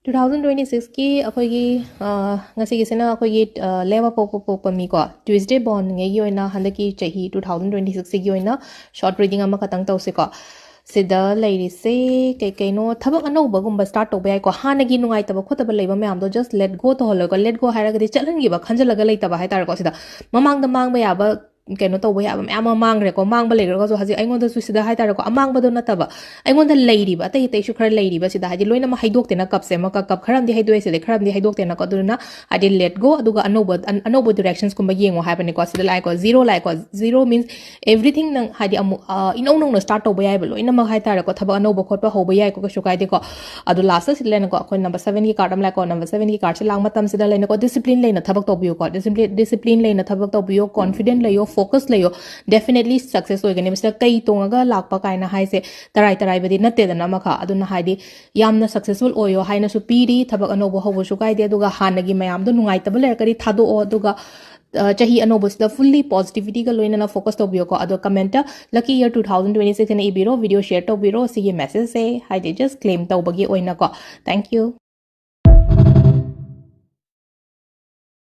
2026 की अखोगी ngasi gisena अखोगी लेवा pope मी को Tuesday Bon nge gi oina handaki chahi 2026 gi oina short reading ama khatang tause ko sida lairi se kai kai no thabak anauba gumba start to bai ko hanagi nungai taba khotaba leiba mayam do just let go to hologa let go haraga di chalan gi ba khanjalaga leitaba hai tar ko sida mamang da mang ba ya ba keno to bai am ama mang re ko mang ba le ko so haji aingon da su sida hai tar ko amang ba do na taba aingon da leiri ba tai tai su khar leiri ba sida haji loina ma haidok te na kap se ma ka kap kharam di haidoi se de kharam di haidok te na ko duna adi let go aduga anoba directions kumba yengo hai ba ne ko sida like ko zero means everything nang haji amu inong nong na start to bai ba loina ma hai tar ko thaba anoba khot pa ho bai ko shu kai de ko adu last se le na ko ko number 7 ki card am la ko number 7 ki card se lang matam sida le na ko discipline le na thabak to biyo ko discipline le na thabak to biyo confident le yo focus le yo definitely success hoigani mista kai tonga lakpa kaina hai se tarai badi natte da na makha aduna haidi yamna successful oyo haina su piri thabak anobo hobo su kai de aduga hanagi mayam do nungai tabal le kari thado o aduga chahi anobo sida fully positivity ga loina na focus to biyo ko adu comment lucky year 2026 na ibiro video share to biro sige message se haidi just claim to bagi oina ko thank you